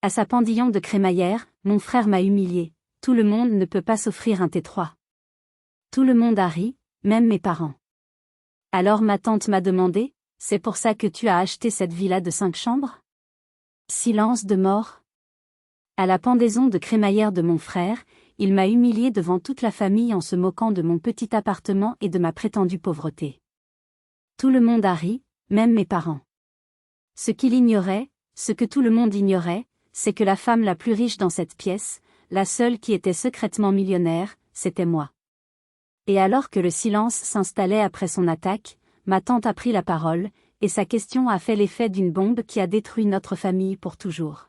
À sa pendillon de crémaillère, mon frère m'a humilié. Tout le monde ne peut pas s'offrir un T3. Tout le monde a ri, même mes parents. Alors ma tante m'a demandé, c'est pour ça que tu as acheté cette villa de 5 chambres? Silence de mort. À la pendaison de crémaillère de mon frère, il m'a humilié devant toute la famille en se moquant de mon petit appartement et de ma prétendue pauvreté. Tout le monde a ri, même mes parents. Ce qu'il ignorait, ce que tout le monde ignorait, c'est que la femme la plus riche dans cette pièce, la seule qui était secrètement millionnaire, c'était moi. Et alors que le silence s'installait après son attaque, ma tante a pris la parole, et sa question a fait l'effet d'une bombe qui a détruit notre famille pour toujours.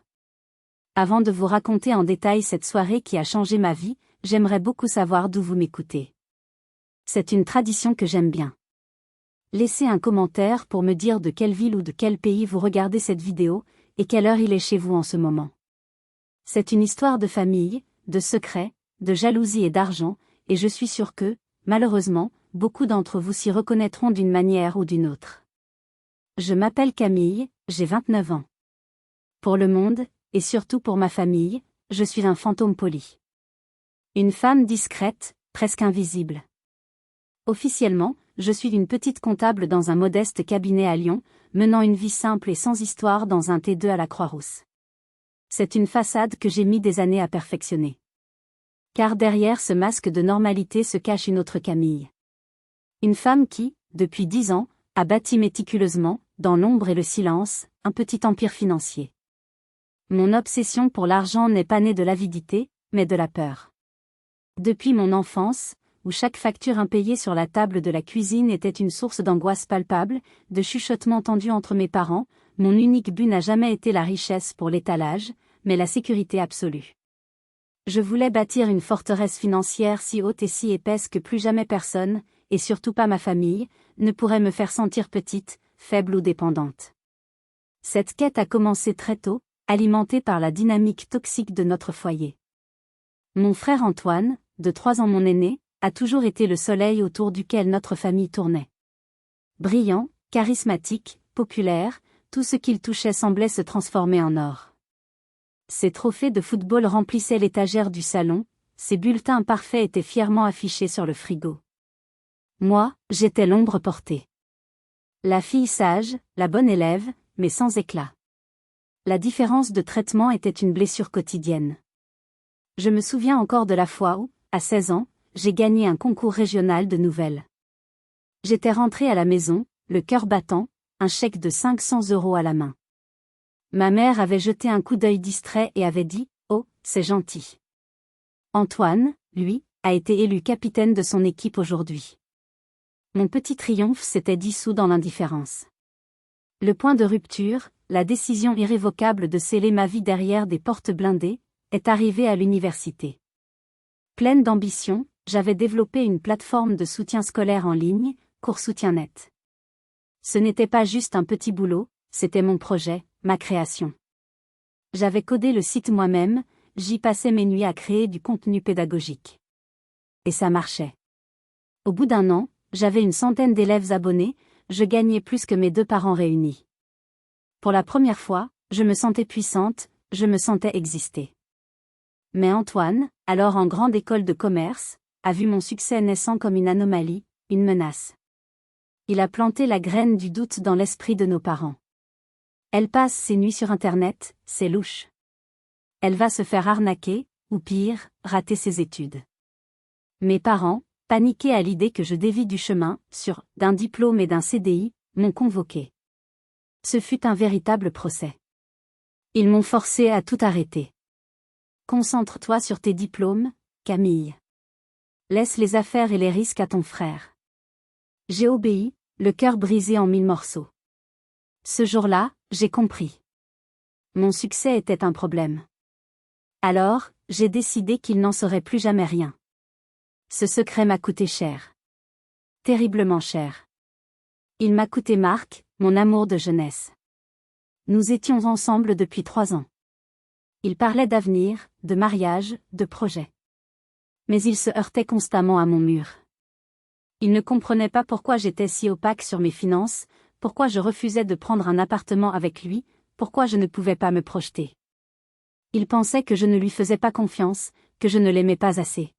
Avant de vous raconter en détail cette soirée qui a changé ma vie, j'aimerais beaucoup savoir d'où vous m'écoutez. C'est une tradition que j'aime bien. Laissez un commentaire pour me dire de quelle ville ou de quel pays vous regardez cette vidéo, et quelle heure il est chez vous en ce moment. C'est une histoire de famille, de secrets, de jalousie et d'argent, et je suis sûre que, malheureusement, beaucoup d'entre vous s'y reconnaîtront d'une manière ou d'une autre. Je m'appelle Camille, j'ai 29 ans. Pour le monde, et surtout pour ma famille, je suis un fantôme poli. Une femme discrète, presque invisible. Officiellement, je suis une petite comptable dans un modeste cabinet à Lyon, menant une vie simple et sans histoire dans un T2 à la Croix-Rousse. C'est une façade que j'ai mis des années à perfectionner. Car derrière ce masque de normalité se cache une autre Camille. Une femme qui, depuis 10 ans, a bâti méticuleusement, dans l'ombre et le silence, un petit empire financier. Mon obsession pour l'argent n'est pas née de l'avidité, mais de la peur. Depuis mon enfance, où chaque facture impayée sur la table de la cuisine était une source d'angoisse palpable, de chuchotements tendus entre mes parents, mon unique but n'a jamais été la richesse pour l'étalage, mais la sécurité absolue. Je voulais bâtir une forteresse financière si haute et si épaisse que plus jamais personne, et surtout pas ma famille, ne pourrait me faire sentir petite, faible ou dépendante. Cette quête a commencé très tôt, alimentée par la dynamique toxique de notre foyer. Mon frère Antoine, de 3 ans mon aîné, a toujours été le soleil autour duquel notre famille tournait. Brillant, charismatique, populaire, tout ce qu'il touchait semblait se transformer en or. Ses trophées de football remplissaient l'étagère du salon, ses bulletins parfaits étaient fièrement affichés sur le frigo. Moi, j'étais l'ombre portée. La fille sage, la bonne élève, mais sans éclat. La différence de traitement était une blessure quotidienne. Je me souviens encore de la fois où, à 16 ans, j'ai gagné un concours régional de nouvelles. J'étais rentrée à la maison, le cœur battant, un chèque de 500 € à la main. Ma mère avait jeté un coup d'œil distrait et avait dit « Oh, c'est gentil ». Antoine, lui, a été élu capitaine de son équipe aujourd'hui. Mon petit triomphe s'était dissous dans l'indifférence. Le point de rupture, la décision irrévocable de sceller ma vie derrière des portes blindées, est arrivé à l'université. Pleine d'ambition, j'avais développé une plateforme de soutien scolaire en ligne, Cours Soutien Net. Ce n'était pas juste un petit boulot, c'était mon projet, ma création. J'avais codé le site moi-même, j'y passais mes nuits à créer du contenu pédagogique. Et ça marchait. Au bout d'1 an, j'avais une centaine d'élèves abonnés, je gagnais plus que mes 2 parents réunis. Pour la première fois, je me sentais puissante, je me sentais exister. Mais Antoine, alors en grande école de commerce, a vu mon succès naissant comme une anomalie, une menace. Il a planté la graine du doute dans l'esprit de nos parents. Elle passe ses nuits sur Internet, c'est louche. Elle va se faire arnaquer, ou pire, rater ses études. Mes parents, paniqués à l'idée que je dévie du chemin, d'un diplôme et d'un CDI, m'ont convoqué. Ce fut un véritable procès. Ils m'ont forcé à tout arrêter. Concentre-toi sur tes diplômes, Camille. Laisse les affaires et les risques à ton frère. J'ai obéi, le cœur brisé en 1000 morceaux. Ce jour-là, j'ai compris. Mon succès était un problème. Alors, j'ai décidé qu'il n'en serait plus jamais rien. Ce secret m'a coûté cher. Terriblement cher. Il m'a coûté Marc, mon amour de jeunesse. Nous étions ensemble depuis 3 ans. Il parlait d'avenir, de mariage, de projet. Mais il se heurtait constamment à mon mur. Il ne comprenait pas pourquoi j'étais si opaque sur mes finances, pourquoi je refusais de prendre un appartement avec lui, pourquoi je ne pouvais pas me projeter. Il pensait que je ne lui faisais pas confiance, que je ne l'aimais pas assez.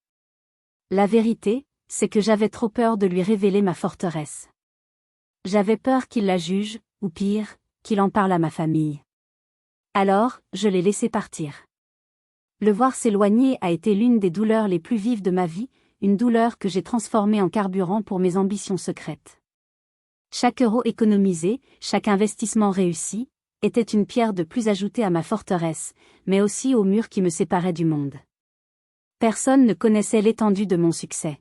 La vérité, c'est que j'avais trop peur de lui révéler ma forteresse. J'avais peur qu'il la juge, ou pire, qu'il en parle à ma famille. Alors, je l'ai laissé partir. Le voir s'éloigner a été l'une des douleurs les plus vives de ma vie, une douleur que j'ai transformée en carburant pour mes ambitions secrètes. Chaque euro économisé, chaque investissement réussi, était une pierre de plus ajoutée à ma forteresse, mais aussi au mur qui me séparait du monde. Personne ne connaissait l'étendue de mon succès.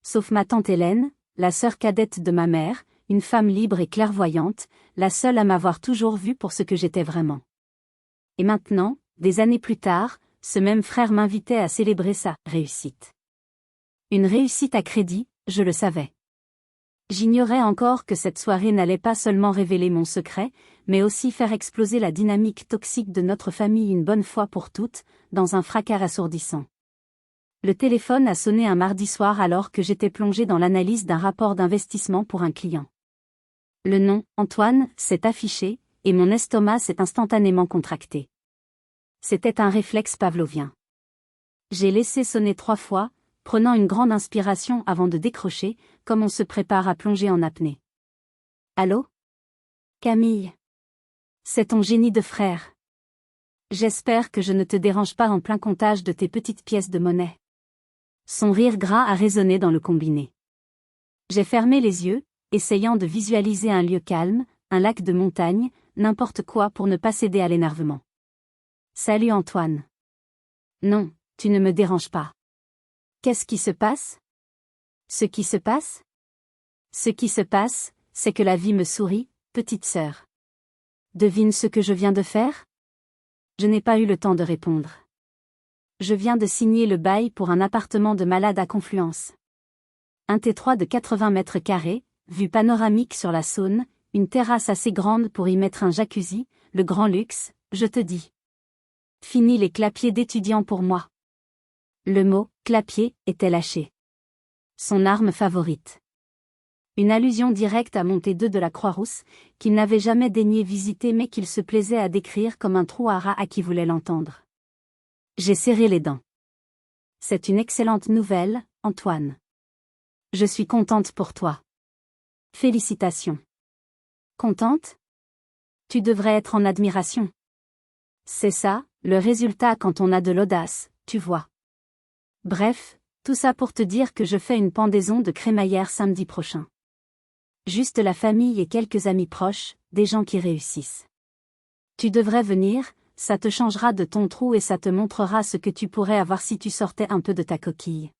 Sauf ma tante Hélène, la sœur cadette de ma mère, une femme libre et clairvoyante, la seule à m'avoir toujours vue pour ce que j'étais vraiment. Et maintenant, des années plus tard, ce même frère m'invitait à célébrer sa réussite. Une réussite à crédit, je le savais. J'ignorais encore que cette soirée n'allait pas seulement révéler mon secret, mais aussi faire exploser la dynamique toxique de notre famille une bonne fois pour toutes, dans un fracas assourdissant. Le téléphone a sonné un mardi soir alors que j'étais plongé dans l'analyse d'un rapport d'investissement pour un client. Le nom, Antoine, s'est affiché, et mon estomac s'est instantanément contracté. C'était un réflexe pavlovien. J'ai laissé sonner 3 fois, prenant une grande inspiration avant de décrocher, comme on se prépare à plonger en apnée. Allô? Camille. C'est ton génie de frère. J'espère que je ne te dérange pas en plein comptage de tes petites pièces de monnaie. Son rire gras a résonné dans le combiné. J'ai fermé les yeux, essayant de visualiser un lieu calme, un lac de montagne, n'importe quoi pour ne pas céder à l'énervement. Salut Antoine. Non, tu ne me déranges pas. Qu'est-ce qui se passe? Ce qui se passe? Ce qui se passe, c'est que la vie me sourit, petite sœur. Devine ce que je viens de faire? Je n'ai pas eu le temps de répondre. Je viens de signer le bail pour un appartement de malade à Confluence. Un T3 de 80 mètres carrés, vue panoramique sur la Saône, une terrasse assez grande pour y mettre un jacuzzi, le grand luxe, je te dis. Fini les clapiers d'étudiants pour moi. Le mot « clapier » était lâché. Son arme favorite. Une allusion directe à mon T2 de la Croix-Rousse, qu'il n'avait jamais daigné visiter mais qu'il se plaisait à décrire comme un trou à rats à qui voulait l'entendre. J'ai serré les dents. C'est une excellente nouvelle, Antoine. Je suis contente pour toi. Félicitations. Contente? Tu devrais être en admiration. C'est ça, le résultat quand on a de l'audace, tu vois. Bref, tout ça pour te dire que je fais une pendaison de crémaillère samedi prochain. Juste la famille et quelques amis proches, des gens qui réussissent. Tu devrais venir, ça te changera de ton trou et ça te montrera ce que tu pourrais avoir si tu sortais un peu de ta coquille.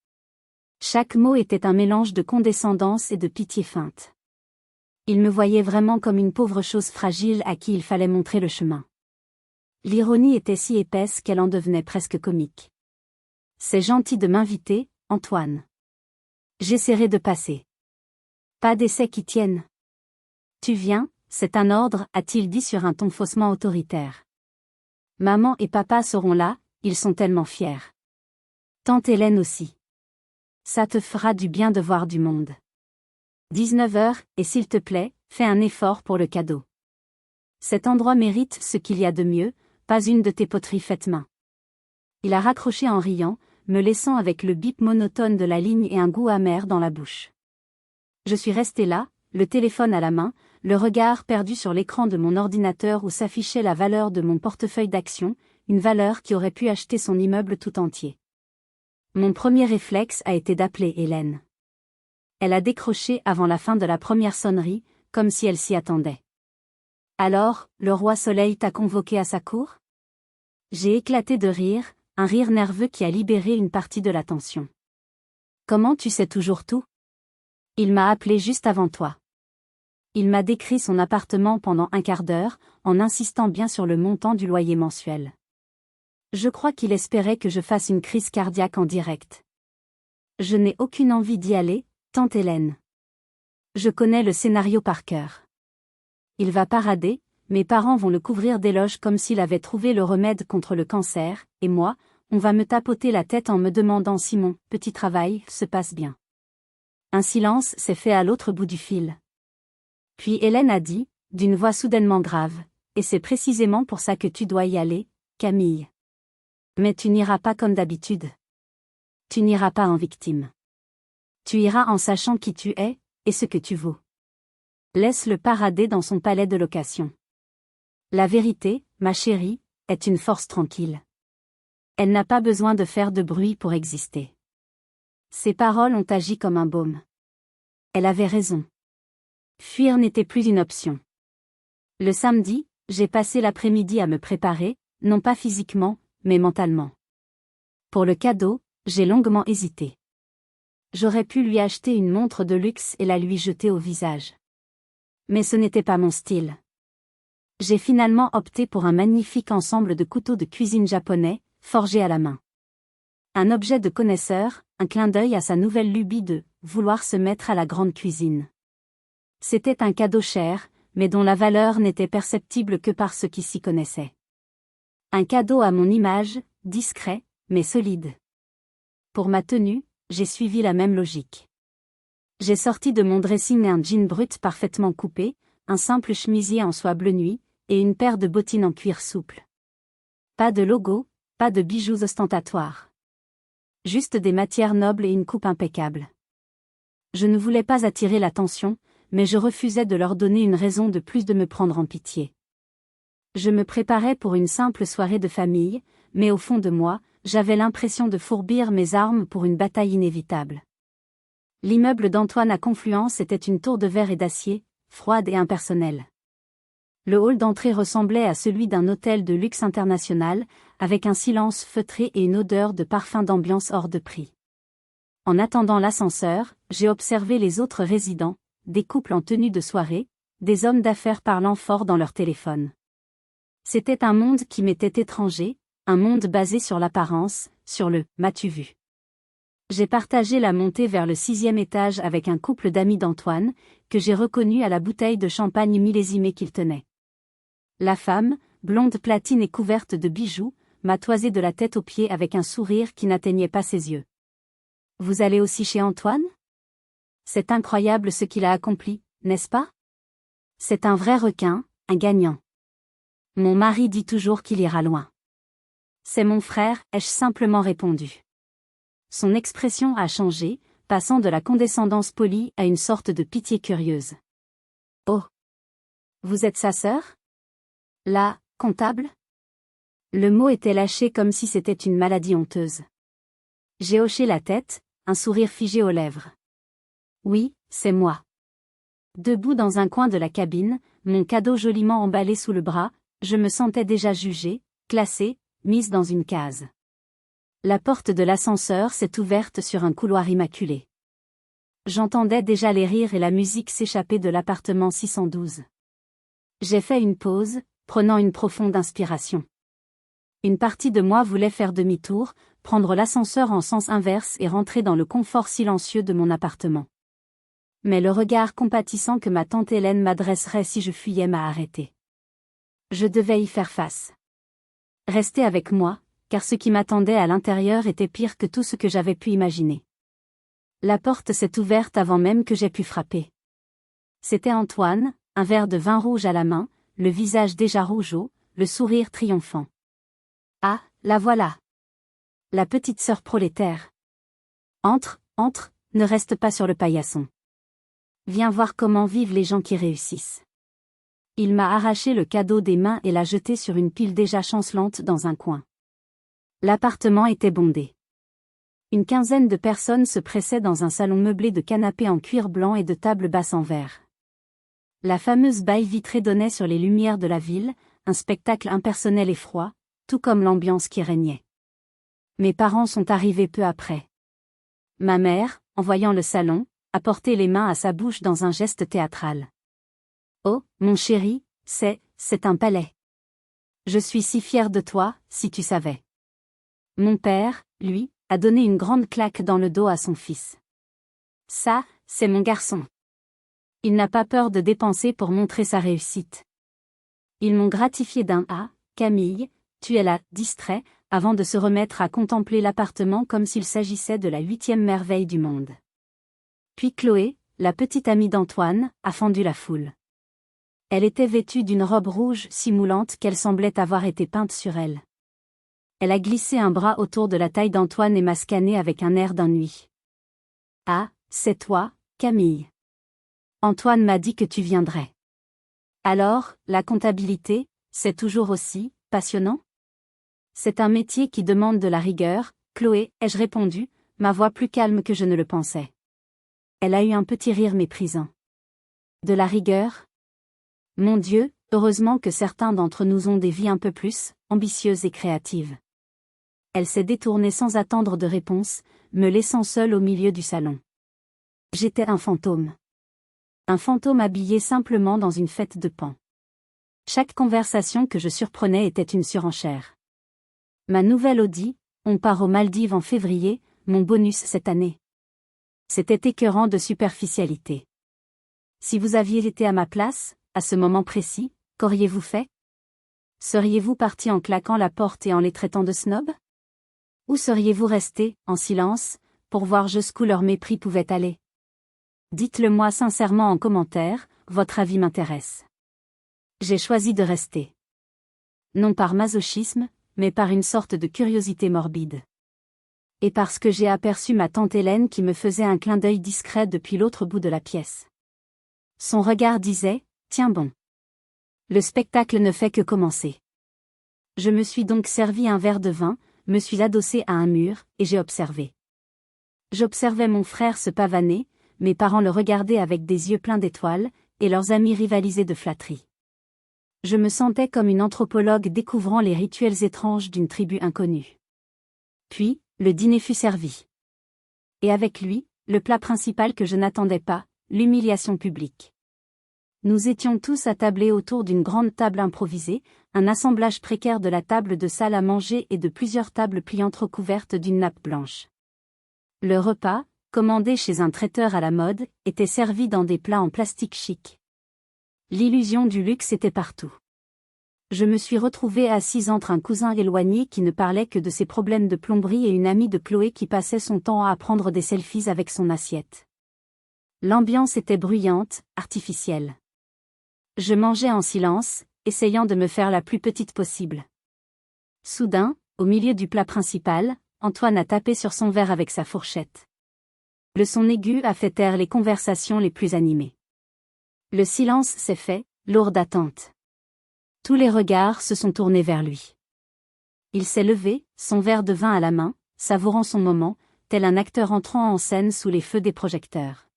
Chaque mot était un mélange de condescendance et de pitié feinte. Il me voyait vraiment comme une pauvre chose fragile à qui il fallait montrer le chemin. L'ironie était si épaisse qu'elle en devenait presque comique. C'est gentil de m'inviter, Antoine. J'essaierai de passer. Pas d'essai qui tienne. Tu viens, c'est un ordre, a-t-il dit sur un ton faussement autoritaire. Maman et papa seront là, ils sont tellement fiers. Tante Hélène aussi. Ça te fera du bien de voir du monde. 19h, et s'il te plaît, fais un effort pour le cadeau. Cet endroit mérite ce qu'il y a de mieux, pas une de tes poteries faites main. Il a raccroché en riant, me laissant avec le bip monotone de la ligne et un goût amer dans la bouche. Je suis restée là, le téléphone à la main, le regard perdu sur l'écran de mon ordinateur où s'affichait la valeur de mon portefeuille d'actions, une valeur qui aurait pu acheter son immeuble tout entier. Mon premier réflexe a été d'appeler Hélène. Elle a décroché avant la fin de la première sonnerie, comme si elle s'y attendait. Alors, le roi Soleil t'a convoqué à sa cour? J'ai éclaté de rire, un rire nerveux qui a libéré une partie de la tension. Comment tu sais toujours tout? Il m'a appelé juste avant toi. Il m'a décrit son appartement pendant un quart d'heure, en insistant bien sur le montant du loyer mensuel. Je crois qu'il espérait que je fasse une crise cardiaque en direct. Je n'ai aucune envie d'y aller, tante Hélène. Je connais le scénario par cœur. Il va parader, mes parents vont le couvrir d'éloges comme s'il avait trouvé le remède contre le cancer, et moi, on va me tapoter la tête en me demandant si mon petit travail se passe bien. Un silence s'est fait à l'autre bout du fil. Puis Hélène a dit, d'une voix soudainement grave, « Et c'est précisément pour ça que tu dois y aller, Camille. » Mais tu n'iras pas comme d'habitude. Tu n'iras pas en victime. Tu iras en sachant qui tu es, et ce que tu vaux. Laisse-le parader dans son palais de location. La vérité, ma chérie, est une force tranquille. Elle n'a pas besoin de faire de bruit pour exister. Ses paroles ont agi comme un baume. Elle avait raison. Fuir n'était plus une option. Le samedi, j'ai passé l'après-midi à me préparer, non pas physiquement, mais mentalement. Pour le cadeau, j'ai longuement hésité. J'aurais pu lui acheter une montre de luxe et la lui jeter au visage. Mais ce n'était pas mon style. J'ai finalement opté pour un magnifique ensemble de couteaux de cuisine japonais, forgés à la main. Un objet de connaisseur, un clin d'œil à sa nouvelle lubie de vouloir se mettre à la grande cuisine. C'était un cadeau cher, mais dont la valeur n'était perceptible que par ceux qui s'y connaissaient. Un cadeau à mon image, discret, mais solide. Pour ma tenue, j'ai suivi la même logique. J'ai sorti de mon dressing un jean brut parfaitement coupé, un simple chemisier en soie bleu nuit, et une paire de bottines en cuir souple. Pas de logo, pas de bijoux ostentatoires. Juste des matières nobles et une coupe impeccable. Je ne voulais pas attirer l'attention, mais je refusais de leur donner une raison de plus de me prendre en pitié. Je me préparais pour une simple soirée de famille, mais au fond de moi, j'avais l'impression de fourbir mes armes pour une bataille inévitable. L'immeuble d'Antoine à Confluence était une tour de verre et d'acier, froide et impersonnelle. Le hall d'entrée ressemblait à celui d'un hôtel de luxe international, avec un silence feutré et une odeur de parfum d'ambiance hors de prix. En attendant l'ascenseur, j'ai observé les autres résidents, des couples en tenue de soirée, des hommes d'affaires parlant fort dans leur téléphone. C'était un monde qui m'était étranger, un monde basé sur l'apparence, sur le « m'as-tu vu ». J'ai partagé la montée vers le 6e étage avec un couple d'amis d'Antoine, que j'ai reconnu à la bouteille de champagne millésimée qu'il tenait. La femme, blonde platine et couverte de bijoux, m'a toisé de la tête aux pieds avec un sourire qui n'atteignait pas ses yeux. « Vous allez aussi chez Antoine ? C'est incroyable ce qu'il a accompli, n'est-ce pas ? C'est un vrai requin, un gagnant. Mon mari dit toujours qu'il ira loin. C'est mon frère, ai-je simplement répondu. Son expression a changé, passant de la condescendance polie à une sorte de pitié curieuse. Oh ! Vous êtes sa sœur ? La comptable ? Le mot était lâché comme si c'était une maladie honteuse. J'ai hoché la tête, un sourire figé aux lèvres. Oui, c'est moi. Debout dans un coin de la cabine, mon cadeau joliment emballé sous le bras, je me sentais déjà jugée, classée, mise dans une case. La porte de l'ascenseur s'est ouverte sur un couloir immaculé. J'entendais déjà les rires et la musique s'échapper de l'appartement 612. J'ai fait une pause, prenant une profonde inspiration. Une partie de moi voulait faire demi-tour, prendre l'ascenseur en sens inverse et rentrer dans le confort silencieux de mon appartement. Mais le regard compatissant que ma tante Hélène m'adresserait si je fuyais m'a arrêté. Je devais y faire face. Rester avec moi, car ce qui m'attendait à l'intérieur était pire que tout ce que j'avais pu imaginer. La porte s'est ouverte avant même que j'aie pu frapper. C'était Antoine, un verre de vin rouge à la main, le visage déjà rougeaud, le sourire triomphant. Ah, la voilà. La petite sœur prolétaire. Entre, ne reste pas sur le paillasson. Viens voir comment vivent les gens qui réussissent. Il m'a arraché le cadeau des mains et l'a jeté sur une pile déjà chancelante dans un coin. L'appartement était bondé. Une quinzaine de personnes se pressaient dans un salon meublé de canapés en cuir blanc et de tables basses en verre. La fameuse baie vitrée donnait sur les lumières de la ville, un spectacle impersonnel et froid, tout comme l'ambiance qui régnait. Mes parents sont arrivés peu après. Ma mère, en voyant le salon, a porté les mains à sa bouche dans un geste théâtral. Oh, mon chéri, c'est un palais. Je suis si fière de toi, si tu savais. Mon père, lui, a donné une grande claque dans le dos à son fils. Ça, c'est mon garçon. Il n'a pas peur de dépenser pour montrer sa réussite. Ils m'ont gratifié d'un « Ah, Camille, tu es là, distrait », avant de se remettre à contempler l'appartement comme s'il s'agissait de la 8e merveille du monde. Puis Chloé, la petite amie d'Antoine, a fendu la foule. Elle était vêtue d'une robe rouge si moulante qu'elle semblait avoir été peinte sur elle. Elle a glissé un bras autour de la taille d'Antoine et m'a scanné avec un air d'ennui. « Ah, c'est toi, Camille. Antoine m'a dit que tu viendrais. Alors, la comptabilité, c'est toujours aussi passionnant? C'est un métier qui demande de la rigueur, Chloé, ai-je répondu, ma voix plus calme que je ne le pensais. Elle a eu un petit rire méprisant. De la rigueur? Mon Dieu, heureusement que certains d'entre nous ont des vies un peu plus ambitieuses et créatives. Elle s'est détournée sans attendre de réponse, me laissant seule au milieu du salon. J'étais un fantôme. Un fantôme habillé simplement dans une fête de Pan. Chaque conversation que je surprenais était une surenchère. Ma nouvelle Audi, on part aux Maldives en février, mon bonus cette année. C'était écœurant de superficialité. Si vous aviez été à ma place, à ce moment précis, qu'auriez-vous fait? Seriez-vous parti en claquant la porte et en les traitant de snobs? Ou seriez-vous resté, en silence, pour voir jusqu'où leur mépris pouvait aller? Dites-le-moi sincèrement en commentaire, votre avis m'intéresse. J'ai choisi de rester. Non par masochisme, mais par une sorte de curiosité morbide. Et parce que j'ai aperçu ma tante Hélène qui me faisait un clin d'œil discret depuis l'autre bout de la pièce. Son regard disait, « Tiens bon. Le spectacle ne fait que commencer. » Je me suis donc servi un verre de vin, me suis adossé à un mur, et j'ai observé. J'observais mon frère se pavaner, mes parents le regardaient avec des yeux pleins d'étoiles, et leurs amis rivalisaient de flatteries. Je me sentais comme une anthropologue découvrant les rituels étranges d'une tribu inconnue. Puis, le dîner fut servi. Et avec lui, le plat principal que je n'attendais pas, l'humiliation publique. Nous étions tous attablés autour d'une grande table improvisée, un assemblage précaire de la table de salle à manger et de plusieurs tables pliantes recouvertes d'une nappe blanche. Le repas, commandé chez un traiteur à la mode, était servi dans des plats en plastique chic. L'illusion du luxe était partout. Je me suis retrouvée assise entre un cousin éloigné qui ne parlait que de ses problèmes de plomberie et une amie de Chloé qui passait son temps à prendre des selfies avec son assiette. L'ambiance était bruyante, artificielle. Je mangeais en silence, essayant de me faire la plus petite possible. Soudain, au milieu du plat principal, Antoine a tapé sur son verre avec sa fourchette. Le son aigu a fait taire les conversations les plus animées. Le silence s'est fait, lourd d'attente. Tous les regards se sont tournés vers lui. Il s'est levé, son verre de vin à la main, savourant son moment, tel un acteur entrant en scène sous les feux des projecteurs.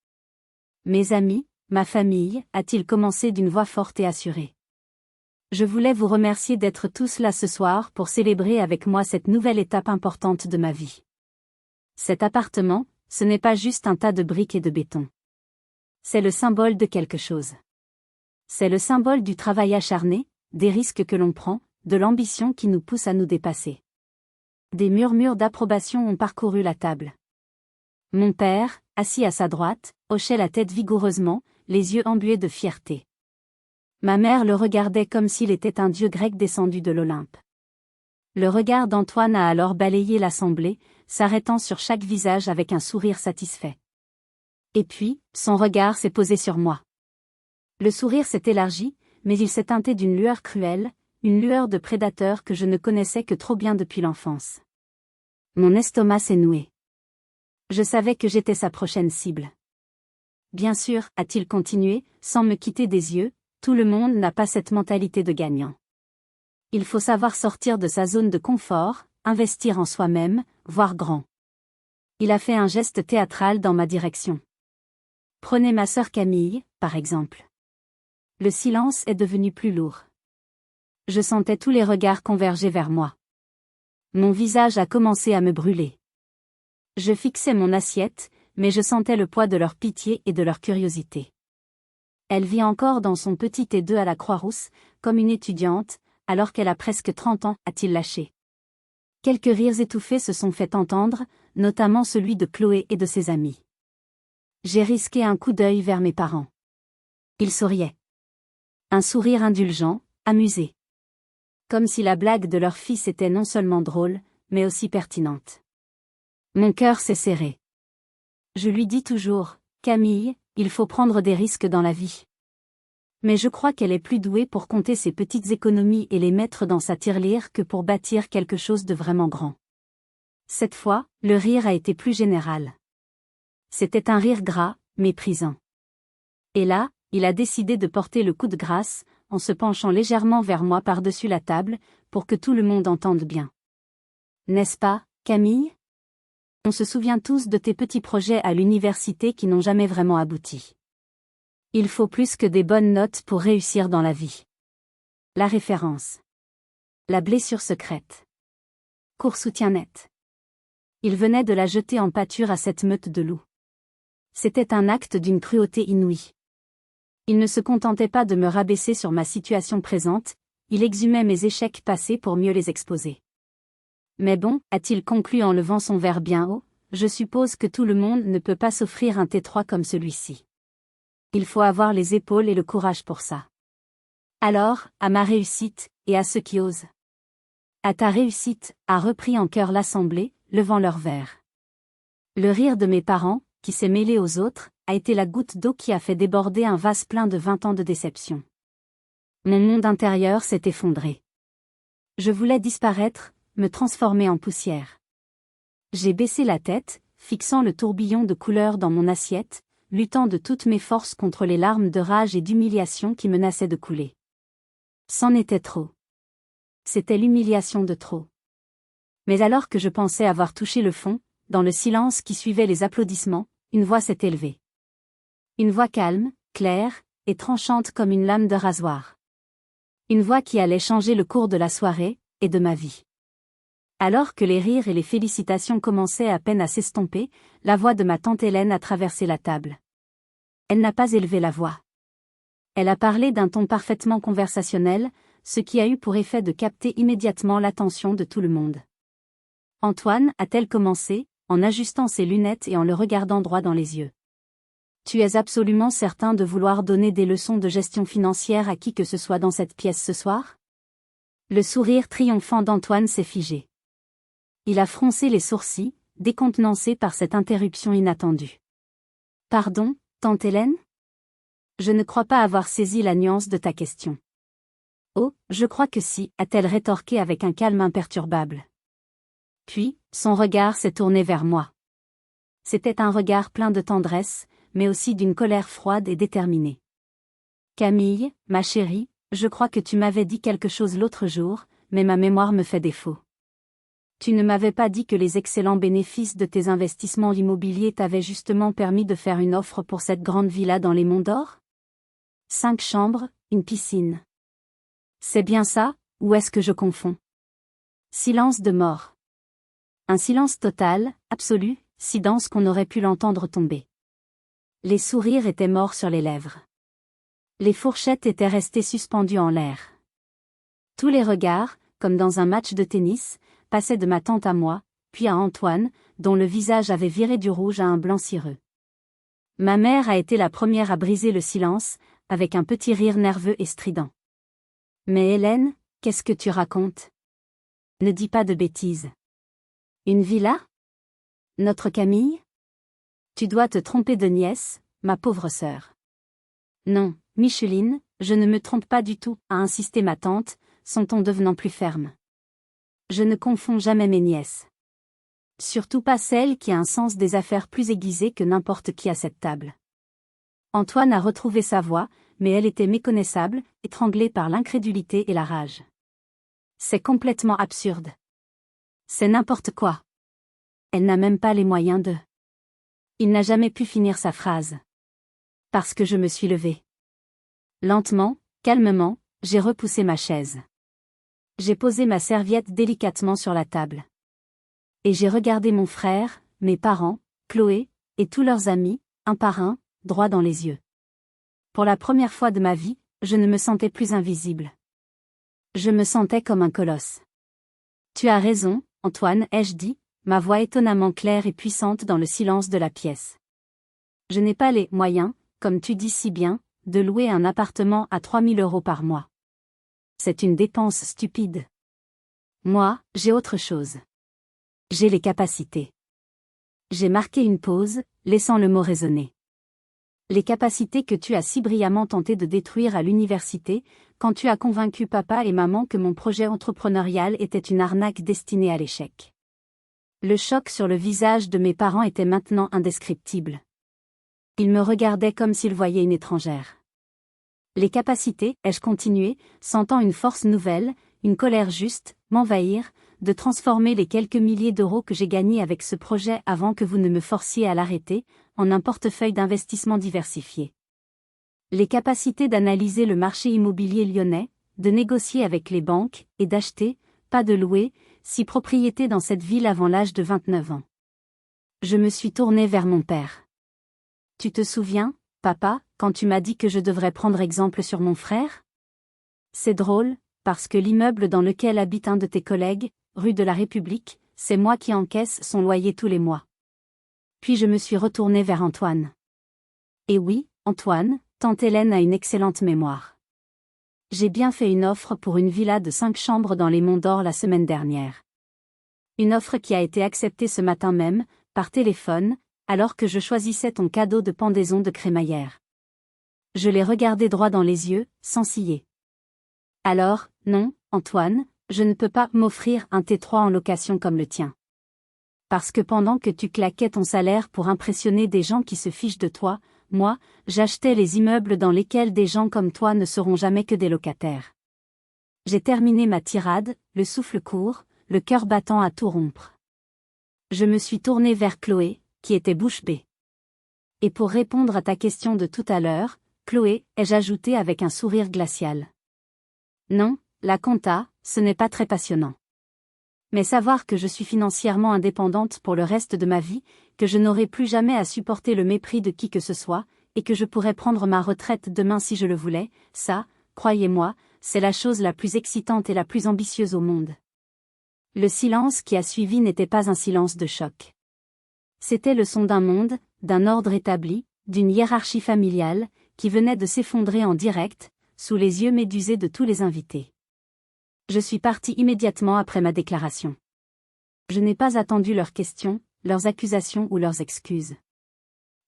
Mes amis, ma famille, a-t-il commencé d'une voix forte et assurée. Je voulais vous remercier d'être tous là ce soir pour célébrer avec moi cette nouvelle étape importante de ma vie. Cet appartement, ce n'est pas juste un tas de briques et de béton. C'est le symbole de quelque chose. C'est le symbole du travail acharné, des risques que l'on prend, de l'ambition qui nous pousse à nous dépasser. Des murmures d'approbation ont parcouru la table. Mon père, assis à sa droite, hochait la tête vigoureusement, les yeux embués de fierté. Ma mère le regardait comme s'il était un dieu grec descendu de l'Olympe. Le regard d'Antoine a alors balayé l'assemblée, s'arrêtant sur chaque visage avec un sourire satisfait. Et puis, son regard s'est posé sur moi. Le sourire s'est élargi, mais il s'est teinté d'une lueur cruelle, une lueur de prédateur que je ne connaissais que trop bien depuis l'enfance. Mon estomac s'est noué. Je savais que j'étais sa prochaine cible. Bien sûr, a-t-il continué, sans me quitter des yeux, tout le monde n'a pas cette mentalité de gagnant. Il faut savoir sortir de sa zone de confort, investir en soi-même, voir grand. Il a fait un geste théâtral dans ma direction. Prenez ma sœur Camille, par exemple. Le silence est devenu plus lourd. Je sentais tous les regards converger vers moi. Mon visage a commencé à me brûler. Je fixais mon assiette, mais je sentais le poids de leur pitié et de leur curiosité. Elle vit encore dans son petit T2 à la Croix-Rousse, comme une étudiante, alors qu'elle a presque 30 ans, a-t-il lâché. Quelques rires étouffés se sont fait entendre, notamment celui de Chloé et de ses amis. J'ai risqué un coup d'œil vers mes parents. Ils souriaient. Un sourire indulgent, amusé. Comme si la blague de leur fils était non seulement drôle, mais aussi pertinente. Mon cœur s'est serré. Je lui dis toujours, Camille, il faut prendre des risques dans la vie. Mais je crois qu'elle est plus douée pour compter ses petites économies et les mettre dans sa tirelire que pour bâtir quelque chose de vraiment grand. Cette fois, le rire a été plus général. C'était un rire gras, méprisant. Et là, il a décidé de porter le coup de grâce, en se penchant légèrement vers moi par-dessus la table, pour que tout le monde entende bien. N'est-ce pas, Camille? On se souvient tous de tes petits projets à l'université qui n'ont jamais vraiment abouti. Il faut plus que des bonnes notes pour réussir dans la vie. La référence. La blessure secrète. Court soutien net. Il venait de la jeter en pâture à cette meute de loups. C'était un acte d'une cruauté inouïe. Il ne se contentait pas de me rabaisser sur ma situation présente, il exhumait mes échecs passés pour mieux les exposer. Mais bon, a-t-il conclu en levant son verre bien haut, je suppose que tout le monde ne peut pas s'offrir un T3 comme celui-ci. Il faut avoir les épaules et le courage pour ça. Alors, à ma réussite, et à ceux qui osent. À ta réussite, a repris en chœur l'assemblée, levant leur verre. Le rire de mes parents, qui s'est mêlé aux autres, a été la goutte d'eau qui a fait déborder un vase plein de 20 ans de déception. Mon monde intérieur s'est effondré. Je voulais disparaître, me transformer en poussière. J'ai baissé la tête, fixant le tourbillon de couleurs dans mon assiette, luttant de toutes mes forces contre les larmes de rage et d'humiliation qui menaçaient de couler. C'en était trop. C'était l'humiliation de trop. Mais alors que je pensais avoir touché le fond, dans le silence qui suivait les applaudissements, une voix s'est élevée. Une voix calme, claire, et tranchante comme une lame de rasoir. Une voix qui allait changer le cours de la soirée, et de ma vie. Alors que les rires et les félicitations commençaient à peine à s'estomper, la voix de ma tante Hélène a traversé la table. Elle n'a pas élevé la voix. Elle a parlé d'un ton parfaitement conversationnel, ce qui a eu pour effet de capter immédiatement l'attention de tout le monde. Antoine, a-t-elle commencé, en ajustant ses lunettes et en le regardant droit dans les yeux. Tu es absolument certain de vouloir donner des leçons de gestion financière à qui que ce soit dans cette pièce ce soir? Le sourire triomphant d'Antoine s'est figé. Il a froncé les sourcils, décontenancé par cette interruption inattendue. Pardon, tante Hélène? Je ne crois pas avoir saisi la nuance de ta question. Oh, je crois que si, a-t-elle rétorqué avec un calme imperturbable. Puis, son regard s'est tourné vers moi. C'était un regard plein de tendresse, mais aussi d'une colère froide et déterminée. Camille, ma chérie, je crois que tu m'avais dit quelque chose l'autre jour, mais ma mémoire me fait défaut. Tu ne m'avais pas dit que les excellents bénéfices de tes investissements immobiliers t'avaient justement permis de faire une offre pour cette grande villa dans les Monts d'Or? 5 chambres, une piscine. C'est bien ça, ou est-ce que je confonds? Silence de mort. Un silence total, absolu, si dense qu'on aurait pu l'entendre tomber. Les sourires étaient morts sur les lèvres. Les fourchettes étaient restées suspendues en l'air. Tous les regards, comme dans un match de tennis, passaient de ma tante à moi, puis à Antoine, dont le visage avait viré du rouge à un blanc cireux. Ma mère a été la première à briser le silence, avec un petit rire nerveux et strident. Mais Hélène, qu'est-ce que tu racontes? Ne dis pas de bêtises. Une villa? Notre Camille? Tu dois te tromper de nièce, ma pauvre sœur. Non, Micheline, je ne me trompe pas du tout, a insisté ma tante, son ton devenant plus ferme. Je ne confonds jamais mes nièces. Surtout pas celle qui a un sens des affaires plus aiguisé que n'importe qui à cette table. Antoine a retrouvé sa voix, mais elle était méconnaissable, étranglée par l'incrédulité et la rage. C'est complètement absurde. C'est n'importe quoi. Elle n'a même pas les moyens de... Il n'a jamais pu finir sa phrase. Parce que je me suis levée. Lentement, calmement, j'ai repoussé ma chaise. J'ai posé ma serviette délicatement sur la table. Et j'ai regardé mon frère, mes parents, Chloé, et tous leurs amis, un par un, droit dans les yeux. Pour la première fois de ma vie, je ne me sentais plus invisible. Je me sentais comme un colosse. Tu as raison, Antoine, ai-je dit, ma voix étonnamment claire et puissante dans le silence de la pièce. Je n'ai pas les moyens, comme tu dis si bien, de louer un appartement à 3 000 € par mois. C'est une dépense stupide. Moi, j'ai autre chose. J'ai les capacités. J'ai marqué une pause, laissant le mot résonner. Les capacités que tu as si brillamment tenté de détruire à l'université, quand tu as convaincu papa et maman que mon projet entrepreneurial était une arnaque destinée à l'échec. Le choc sur le visage de mes parents était maintenant indescriptible. Ils me regardaient comme s'ils voyaient une étrangère. Les capacités, ai-je continué, sentant une force nouvelle, une colère juste, m'envahir, de transformer les quelques milliers d'euros que j'ai gagnés avec ce projet avant que vous ne me forciez à l'arrêter, en un portefeuille d'investissement diversifié. Les capacités d'analyser le marché immobilier lyonnais, de négocier avec les banques, et d'acheter, pas de louer, 6 propriétés dans cette ville avant l'âge de 29 ans. Je me suis tournée vers mon père. Tu te souviens, papa, quand tu m'as dit que je devrais prendre exemple sur mon frère? C'est drôle, parce que l'immeuble dans lequel habite un de tes collègues, rue de la République, c'est moi qui encaisse son loyer tous les mois. Puis je me suis retournée vers Antoine. Et oui, Antoine, tante Hélène a une excellente mémoire. J'ai bien fait une offre pour une villa de 5 chambres dans les Monts d'Or la semaine dernière. Une offre qui a été acceptée ce matin même, par téléphone, alors que je choisissais ton cadeau de pendaison de crémaillère. Je l'ai regardé droit dans les yeux, sans ciller. Alors, non, Antoine, je ne peux pas m'offrir un T3 en location comme le tien. Parce que pendant que tu claquais ton salaire pour impressionner des gens qui se fichent de toi, moi, j'achetais les immeubles dans lesquels des gens comme toi ne seront jamais que des locataires. J'ai terminé ma tirade, le souffle court, le cœur battant à tout rompre. Je me suis tournée vers Chloé, qui était bouche bée. Et pour répondre à ta question de tout à l'heure, Chloé, ai-je ajouté avec un sourire glacial. Non, la compta, ce n'est pas très passionnant. Mais savoir que je suis financièrement indépendante pour le reste de ma vie, que je n'aurai plus jamais à supporter le mépris de qui que ce soit, et que je pourrais prendre ma retraite demain si je le voulais, ça, croyez-moi, c'est la chose la plus excitante et la plus ambitieuse au monde. Le silence qui a suivi n'était pas un silence de choc. C'était le son d'un monde, d'un ordre établi, d'une hiérarchie familiale, qui venait de s'effondrer en direct, sous les yeux médusés de tous les invités. Je suis partie immédiatement après ma déclaration. Je n'ai pas attendu leurs questions, leurs accusations ou leurs excuses.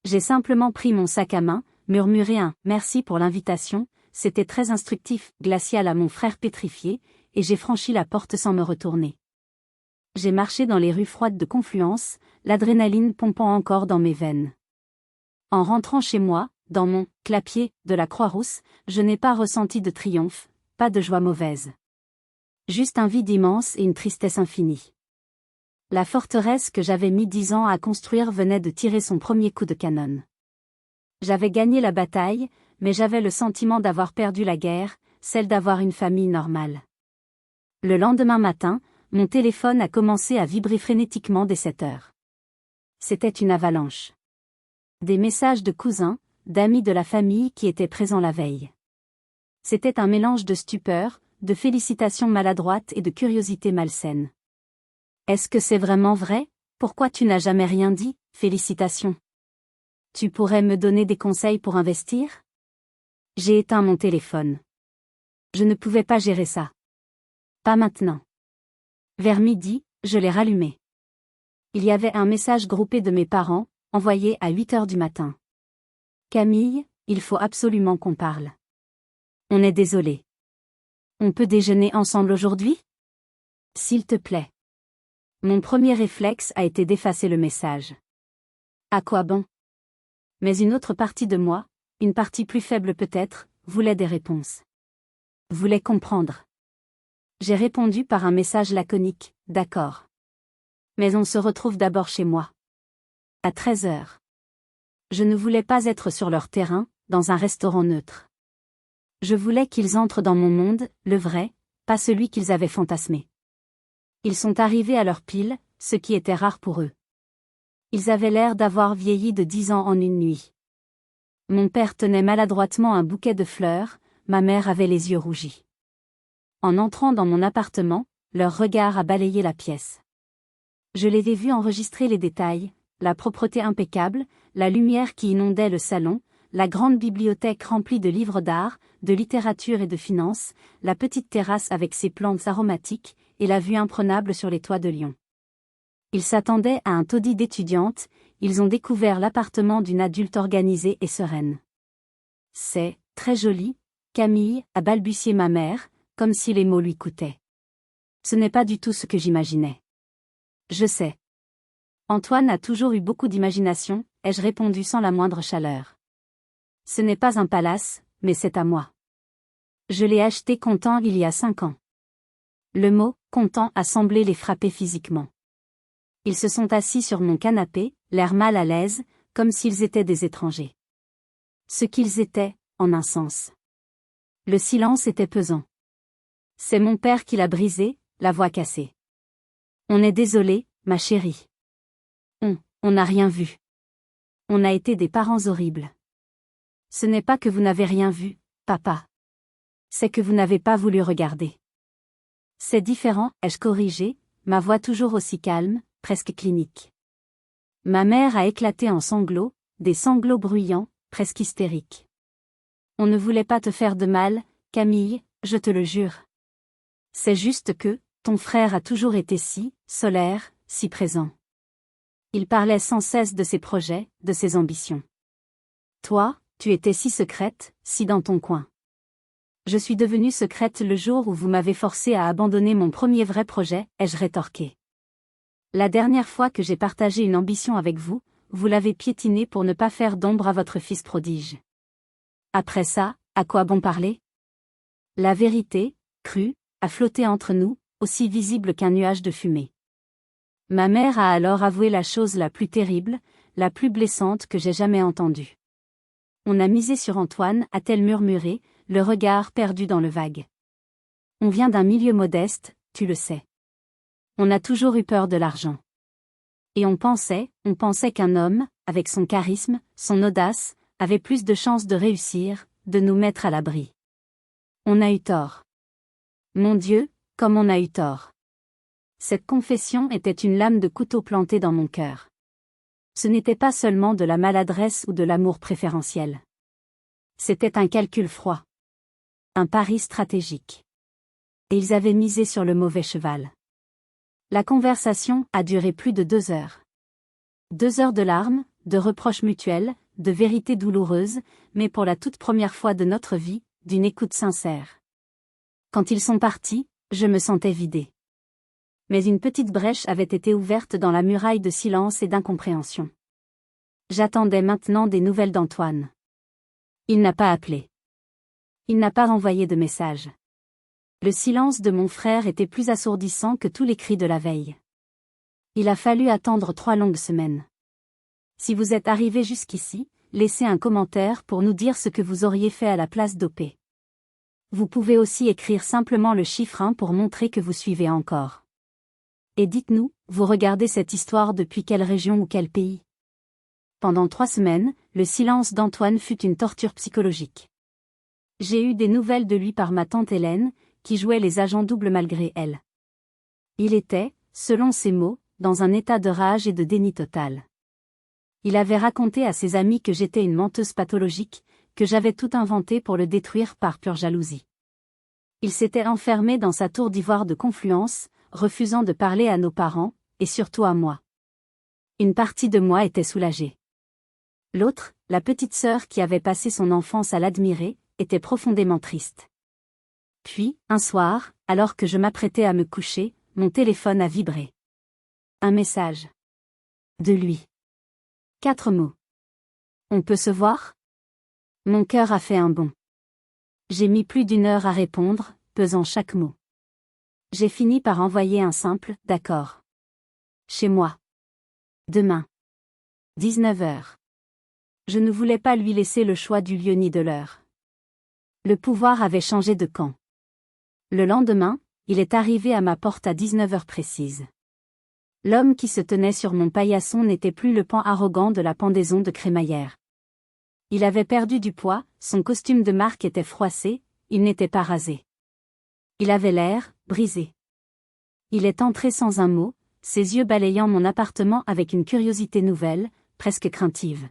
J'ai simplement pris mon sac à main, murmuré un « merci pour l'invitation », c'était très instructif, glacial à mon frère pétrifié, et j'ai franchi la porte sans me retourner. J'ai marché dans les rues froides de Confluence, l'adrénaline pompant encore dans mes veines. En rentrant chez moi, dans mon « clapier » de la Croix-Rousse, je n'ai pas ressenti de triomphe, pas de joie mauvaise. Juste un vide immense et une tristesse infinie. La forteresse que j'avais mis 10 ans à construire venait de tirer son premier coup de canon. J'avais gagné la bataille, mais j'avais le sentiment d'avoir perdu la guerre, celle d'avoir une famille normale. Le lendemain matin, mon téléphone a commencé à vibrer frénétiquement dès 7 heures. C'était une avalanche. Des messages de cousins, d'amis de la famille qui étaient présents la veille. C'était un mélange de stupeur, de félicitations maladroites et de curiosité malsaine. Est-ce que c'est vraiment vrai? Pourquoi tu n'as jamais rien dit? Félicitations. Tu pourrais me donner des conseils pour investir? J'ai éteint mon téléphone. Je ne pouvais pas gérer ça. Pas maintenant. Vers midi, je l'ai rallumé. Il y avait un message groupé de mes parents, envoyé à 8 heures du matin. Camille, il faut absolument qu'on parle. On est désolé. On peut déjeuner ensemble aujourd'hui? S'il te plaît. Mon premier réflexe a été d'effacer le message. À quoi bon? Mais une autre partie de moi, une partie plus faible peut-être, voulait des réponses. Voulait comprendre. J'ai répondu par un message laconique, d'accord. Mais on se retrouve d'abord chez moi. À 13 heures. Je ne voulais pas être sur leur terrain, dans un restaurant neutre. Je voulais qu'ils entrent dans mon monde, le vrai, pas celui qu'ils avaient fantasmé. Ils sont arrivés à leur pile, ce qui était rare pour eux. Ils avaient l'air d'avoir vieilli de 10 ans en une nuit. Mon père tenait maladroitement un bouquet de fleurs, ma mère avait les yeux rougis. En entrant dans mon appartement, leur regard a balayé la pièce. Je les ai vus enregistrer les détails, la propreté impeccable, la lumière qui inondait le salon, la grande bibliothèque remplie de livres d'art, de littérature et de finance, la petite terrasse avec ses plantes aromatiques, et la vue imprenable sur les toits de Lyon. Ils s'attendaient à un taudis d'étudiantes, ils ont découvert l'appartement d'une adulte organisée et sereine. C'est très joli, Camille, a balbutié ma mère, comme si les mots lui coûtaient. Ce n'est pas du tout ce que j'imaginais. Je sais. Antoine a toujours eu beaucoup d'imagination, ai-je répondu sans la moindre chaleur. Ce n'est pas un palace, mais c'est à moi. Je l'ai acheté content il y a 5 ans. Le mot « content » a semblé les frapper physiquement. Ils se sont assis sur mon canapé, l'air mal à l'aise, comme s'ils étaient des étrangers. Ce qu'ils étaient, en un sens. Le silence était pesant. C'est mon père qui l'a brisé, la voix cassée. On est désolé, ma chérie. On n'a rien vu. On a été des parents horribles. Ce n'est pas que vous n'avez rien vu, papa. C'est que vous n'avez pas voulu regarder. C'est différent, ai-je corrigé, ma voix toujours aussi calme, presque clinique. Ma mère a éclaté en sanglots, des sanglots bruyants, presque hystériques. On ne voulait pas te faire de mal, Camille, je te le jure. C'est juste que, ton frère a toujours été si solaire, si présent. Il parlait sans cesse de ses projets, de ses ambitions. Toi, tu étais si secrète, si dans ton coin. Je suis devenue secrète le jour où vous m'avez forcé à abandonner mon premier vrai projet, ai-je rétorqué. La dernière fois que j'ai partagé une ambition avec vous, vous l'avez piétinée pour ne pas faire d'ombre à votre fils prodige. Après ça, à quoi bon parler? La vérité, crue, a flotté entre nous, aussi visible qu'un nuage de fumée. Ma mère a alors avoué la chose la plus terrible, la plus blessante que j'ai jamais entendue. On a misé sur Antoine, a-t-elle murmuré, le regard perdu dans le vague. On vient d'un milieu modeste, tu le sais. On a toujours eu peur de l'argent. Et on pensait qu'un homme, avec son charisme, son audace, avait plus de chances de réussir, de nous mettre à l'abri. On a eu tort. Mon Dieu, comme on a eu tort. Cette confession était une lame de couteau plantée dans mon cœur. Ce n'était pas seulement de la maladresse ou de l'amour préférentiel. C'était un calcul froid. Un pari stratégique. Et ils avaient misé sur le mauvais cheval. La conversation a duré plus de 2 heures. 2 heures de larmes, de reproches mutuels, de vérités douloureuses, mais pour la toute première fois de notre vie, d'une écoute sincère. Quand ils sont partis, je me sentais vidée. Mais une petite brèche avait été ouverte dans la muraille de silence et d'incompréhension. J'attendais maintenant des nouvelles d'Antoine. Il n'a pas appelé. Il n'a pas renvoyé de message. Le silence de mon frère était plus assourdissant que tous les cris de la veille. Il a fallu attendre 3 longues semaines. Si vous êtes arrivé jusqu'ici, laissez un commentaire pour nous dire ce que vous auriez fait à la place d'OP. Vous pouvez aussi écrire simplement le chiffre 1 pour montrer que vous suivez encore. Et dites-nous, vous regardez cette histoire depuis quelle région ou quel pays? Pendant 3 semaines, le silence d'Antoine fut une torture psychologique. J'ai eu des nouvelles de lui par ma tante Hélène, qui jouait les agents doubles malgré elle. Il était, selon ses mots, dans un état de rage et de déni total. Il avait raconté à ses amis que j'étais une menteuse pathologique, que j'avais tout inventé pour le détruire par pure jalousie. Il s'était enfermé dans sa tour d'ivoire de Confluence, refusant de parler à nos parents, et surtout à moi. Une partie de moi était soulagée. L'autre, la petite sœur qui avait passé son enfance à l'admirer, était profondément triste. Puis, un soir, alors que je m'apprêtais à me coucher, mon téléphone a vibré. Un message. De lui. 4 mots. On peut se voir? Mon cœur a fait un bond. J'ai mis plus d'1 heure à répondre, pesant chaque mot. J'ai fini par envoyer un simple « d'accord ». Chez moi. Demain. 19 heures. Je ne voulais pas lui laisser le choix du lieu ni de l'heure. Le pouvoir avait changé de camp. Le lendemain, il est arrivé à ma porte à 19 heures précises. L'homme qui se tenait sur mon paillasson n'était plus le pan arrogant de la pendaison de crémaillère. Il avait perdu du poids, son costume de marque était froissé, il n'était pas rasé. Il avait l'air brisé. Il est entré sans un mot, ses yeux balayant mon appartement avec une curiosité nouvelle, presque craintive.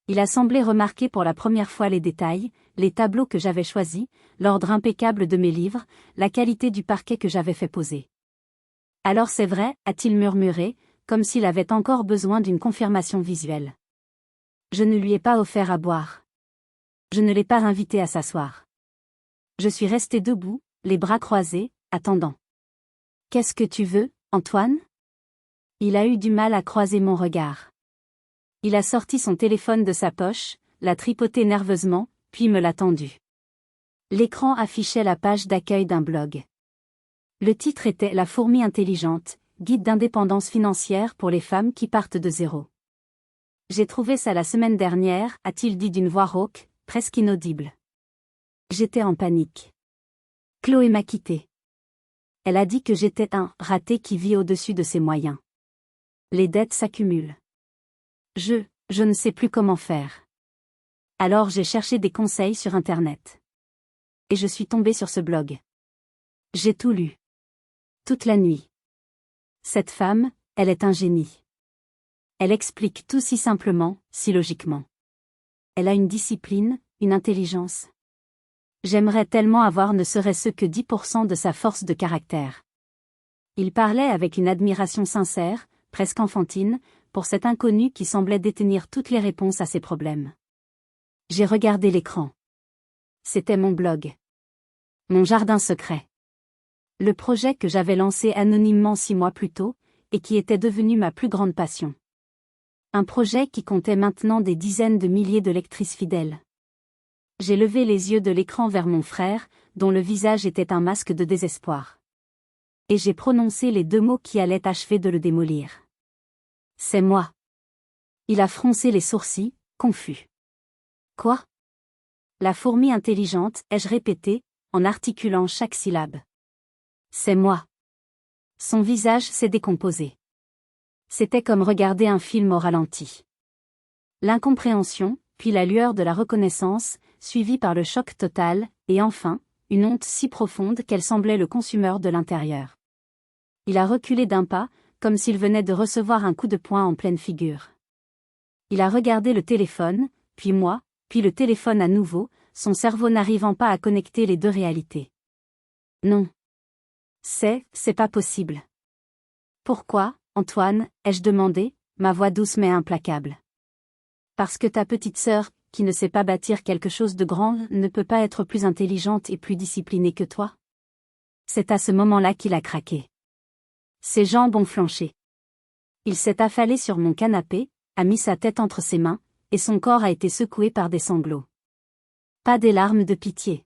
Il a semblé remarquer pour la première fois les détails, les tableaux que j'avais choisis, l'ordre impeccable de mes livres, la qualité du parquet que j'avais fait poser. Alors c'est vrai, a-t-il murmuré, comme s'il avait encore besoin d'une confirmation visuelle. Je ne lui ai pas offert à boire. Je ne l'ai pas invité à s'asseoir. Je suis resté debout, les bras croisés, attendant. Qu'est-ce que tu veux, Antoine? Il a eu du mal à croiser mon regard. Il a sorti son téléphone de sa poche, l'a tripoté nerveusement, puis me l'a tendu. L'écran affichait la page d'accueil d'un blog. Le titre était La fourmi intelligente, guide d'indépendance financière pour les femmes qui partent de zéro. J'ai trouvé ça la semaine dernière, a-t-il dit d'une voix rauque, presque inaudible. J'étais en panique. Chloé m'a quitté. Elle a dit que j'étais un raté qui vit au-dessus de ses moyens. Les dettes s'accumulent. Je ne sais plus comment faire. Alors j'ai cherché des conseils sur Internet. Et je suis tombée sur ce blog. J'ai tout lu. Toute la nuit. Cette femme, elle est un génie. Elle explique tout si simplement, si logiquement. Elle a une discipline, une intelligence. J'aimerais tellement avoir ne serait-ce que 10% de sa force de caractère. Il parlait avec une admiration sincère, presque enfantine, pour cet inconnu qui semblait détenir toutes les réponses à ses problèmes. J'ai regardé l'écran. C'était mon blog. Mon jardin secret. Le projet que j'avais lancé anonymement 6 mois plus tôt, et qui était devenu ma plus grande passion. Un projet qui comptait maintenant des dizaines de milliers de lectrices fidèles. J'ai levé les yeux de l'écran vers mon frère, dont le visage était un masque de désespoir. Et j'ai prononcé les 2 mots qui allaient achever de le démolir. C'est moi. Il a froncé les sourcils, confus. Quoi? La fourmi intelligente, ai-je répété, en articulant chaque syllabe. C'est moi. Son visage s'est décomposé. C'était comme regarder un film au ralenti. L'incompréhension, puis la lueur de la reconnaissance, suivie par le choc total, et enfin, une honte si profonde qu'elle semblait le consumeur de l'intérieur. Il a reculé d'un pas, comme s'il venait de recevoir un coup de poing en pleine figure. Il a regardé le téléphone, puis moi, puis le téléphone à nouveau, son cerveau n'arrivant pas à connecter les 2 réalités. Non. C'est pas possible. Pourquoi, Antoine, ai-je demandé, ma voix douce mais implacable. Parce que ta petite sœur, qui ne sait pas bâtir quelque chose de grand, ne peut pas être plus intelligente et plus disciplinée que toi? C'est à ce moment-là qu'il a craqué. Ses jambes ont flanché. Il s'est affalé sur mon canapé, a mis sa tête entre ses mains, et son corps a été secoué par des sanglots. Pas des larmes de pitié.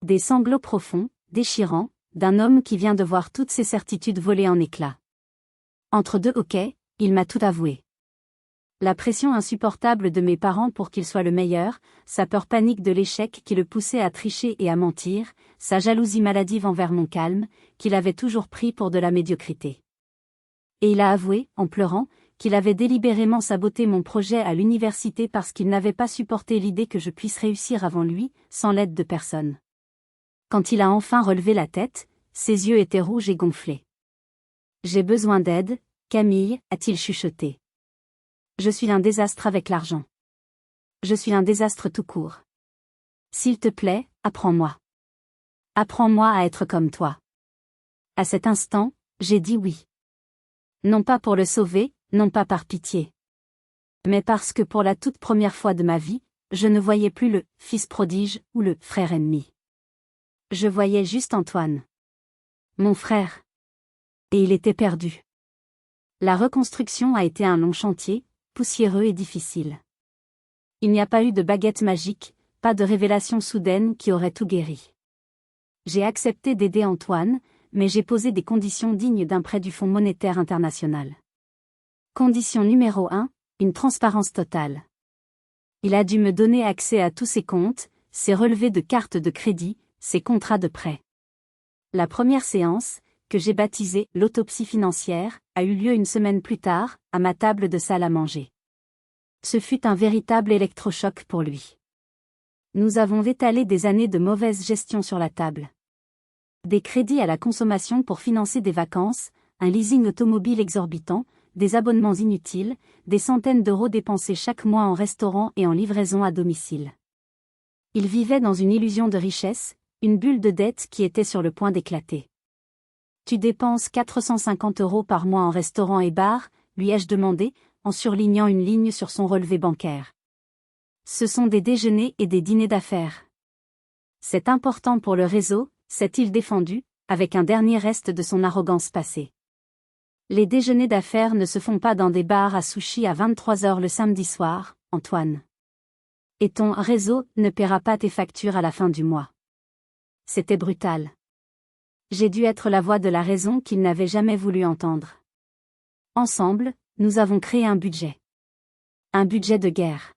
Des sanglots profonds, déchirants, d'un homme qui vient de voir toutes ses certitudes voler en éclats. Entre 2 hoquets, il m'a tout avoué. La pression insupportable de mes parents pour qu'il soit le meilleur, sa peur panique de l'échec qui le poussait à tricher et à mentir, sa jalousie maladive envers mon calme, qu'il avait toujours pris pour de la médiocrité. Et il a avoué, en pleurant, qu'il avait délibérément saboté mon projet à l'université parce qu'il n'avait pas supporté l'idée que je puisse réussir avant lui, sans l'aide de personne. Quand il a enfin relevé la tête, ses yeux étaient rouges et gonflés. « J'ai besoin d'aide, Camille, a-t-il chuchoté. Je suis un désastre avec l'argent. Je suis un désastre tout court. S'il te plaît, apprends-moi. Apprends-moi à être comme toi. » À cet instant, j'ai dit oui. Non pas pour le sauver, non pas par pitié. Mais parce que pour la toute première fois de ma vie, je ne voyais plus le « fils prodige » ou le « frère ennemi ». Je voyais juste Antoine. Mon frère. Et il était perdu. La reconstruction a été un long chantier, poussiéreux et difficile. Il n'y a pas eu de baguette magique, pas de révélation soudaine qui aurait tout guéri. J'ai accepté d'aider Antoine, mais j'ai posé des conditions dignes d'un prêt du Fonds monétaire international. Condition numéro 1, une transparence totale. Il a dû me donner accès à tous ses comptes, ses relevés de cartes de crédit, ses contrats de prêt. La première séance, que j'ai baptisée « l'autopsie financière », a eu lieu une semaine plus tard, à ma table de salle à manger. Ce fut un véritable électrochoc pour lui. Nous avons étalé des années de mauvaise gestion sur la table. Des crédits à la consommation pour financer des vacances, un leasing automobile exorbitant, des abonnements inutiles, des centaines d'euros dépensés chaque mois en restaurant et en livraison à domicile. Il vivait dans une illusion de richesse, une bulle de dette qui était sur le point d'éclater. Tu dépenses 450 € par mois en restaurant et bar, lui ai-je demandé, en surlignant une ligne sur son relevé bancaire. Ce sont des déjeuners et des dîners d'affaires. C'est important pour le réseau, s'est-il défendu, avec un dernier reste de son arrogance passée. Les déjeuners d'affaires ne se font pas dans des bars à sushi à 23 h le samedi soir, Antoine. Et ton réseau ne paiera pas tes factures à la fin du mois. C'était brutal. J'ai dû être la voix de la raison qu'il n'avait jamais voulu entendre. Ensemble, nous avons créé un budget. Un budget de guerre.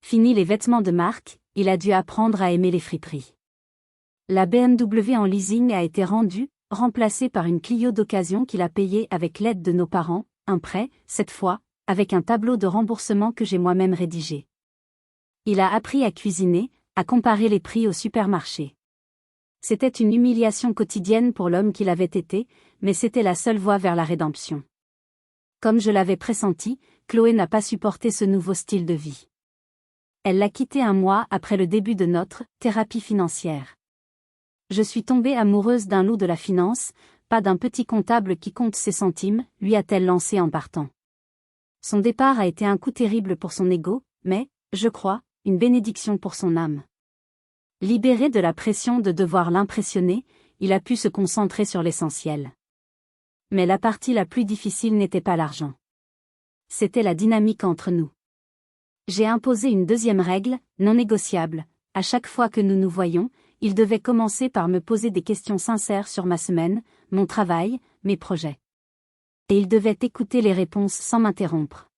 Fini les vêtements de marque, il a dû apprendre à aimer les friperies. La BMW en leasing a été remplacée par une Clio d'occasion qu'il a payée avec l'aide de nos parents, un prêt, cette fois, avec un tableau de remboursement que j'ai moi-même rédigé. Il a appris à cuisiner, à comparer les prix au supermarché. C'était une humiliation quotidienne pour l'homme qu'il avait été, mais c'était la seule voie vers la rédemption. Comme je l'avais pressenti, Chloé n'a pas supporté ce nouveau style de vie. Elle l'a quitté un mois après le début de notre thérapie financière. Je suis tombée amoureuse d'un loup de la finance, pas d'un petit comptable qui compte ses centimes, lui a-t-elle lancé en partant. Son départ a été un coup terrible pour son ego, mais, je crois, une bénédiction pour son âme. Libéré de la pression de devoir l'impressionner, il a pu se concentrer sur l'essentiel. Mais la partie la plus difficile n'était pas l'argent. C'était la dynamique entre nous. J'ai imposé une deuxième règle, non négociable. À chaque fois que nous nous voyions, il devait commencer par me poser des questions sincères sur ma semaine, mon travail, mes projets. Et il devait écouter les réponses sans m'interrompre.